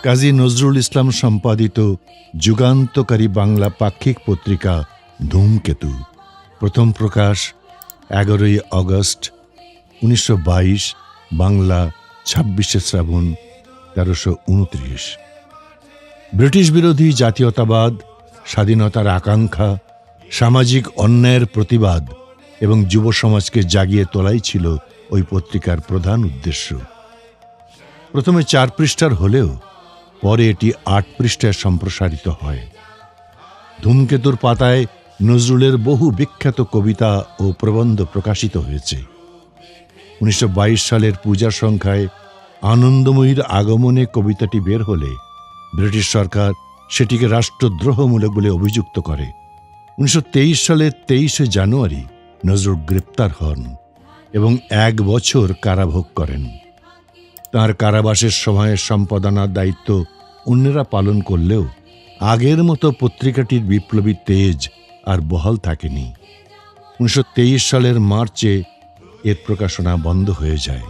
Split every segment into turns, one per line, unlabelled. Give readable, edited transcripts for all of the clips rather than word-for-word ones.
কাজী নজরুল ইসলাম সম্পাদিত যুগান্তকারী বাংলা পাক্ষিক পত্রিকা ধূমকেতু, প্রথম প্রকাশ 11ই আগস্ট 1922, বাংলা 26শে শ্রাবণ 1329। ব্রিটিশ বিরোধী জাতীয়তাবাদ, স্বাধীনতার আকাঙ্ক্ষা, সামাজিক অন্যায়ের প্রতিবাদ এবং যুব সমাজকে জাগিয়ে তোলাই ছিল ওই পত্রিকার প্রধান উদ্দেশ্য। প্রথমে 4 পৃষ্ঠার হলেও পরে এটি 8 পৃষ্ঠায় সম্প্রসারিত হয়। ধূমকেতুর পাতায় নজরুলের বহু বিখ্যাত কবিতা ও প্রবন্ধ প্রকাশিত হয়েছে। 1922 সালের পূজা সংখ্যায় আনন্দময়ীর আগমনে কবিতাটি বের হলে ব্রিটিশ সরকার সেটিকে রাষ্ট্রদ্রোহমূলক বলে অভিযুক্ত করে। 1923 সালের 23শে জানুয়ারি নজরুল গ্রেপ্তার হন এবং 1 বছর কারাভোগ করেন। তাঁর কারাবাসের সময়ের সম্পাদনার দায়িত্ব অন্যরা পালন করলেও আগের মতো পত্রিকাটির বিপ্লবী তেজ আর বহাল থাকেনি। 1923 সালের মার্চে এর প্রকাশনা বন্ধ হয়ে যায়।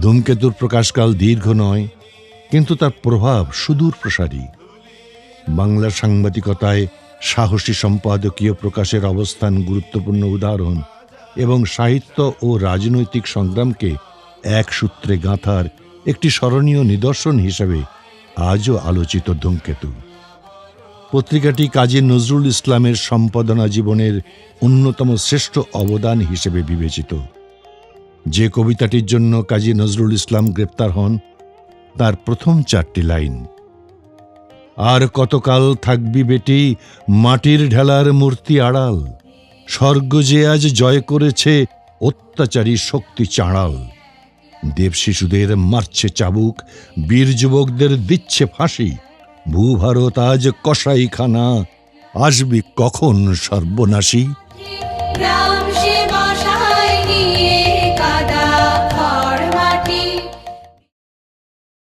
ধূমকেতুর প্রকাশকাল দীর্ঘ নয়, কিন্তু তার প্রভাব সুদূর প্রসারী। বাংলা সাংবাদিকতায় সাহসী সম্পাদকীয় প্রকাশের অবস্থান গুরুত্বপূর্ণ উদাহরণ এবং সাহিত্য ও রাজনৈতিক সংগ্রামকে এক সূত্রে গাঁথার একটি স্মরণীয় নিদর্শন হিসেবে আজও আলোচিত ধূমকেতু। পত্রিকাটি কাজী নজরুল ইসলামের সম্পাদনা জীবনের অন্যতম শ্রেষ্ঠ অবদান হিসেবে বিবেচিত। যে কবিতাটির জন্য কাজী নজরুল ইসলাম গ্রেপ্তার হন, তার প্রথম 4টি লাইন, আর কতকাল থাকবি বেটি মাটির ঢেলার মূর্তি আড়াল, স্বর্গ যে আজ জয় করেছে অত্যাচারী শক্তি চাঁড়াল, দেব শিশুদের মারছে চাবুক, বীর যুবকদের দিচ্ছে ফাঁসি, ভূভারত আজ কসাইখানা, আসবি কখন সর্বনাশী।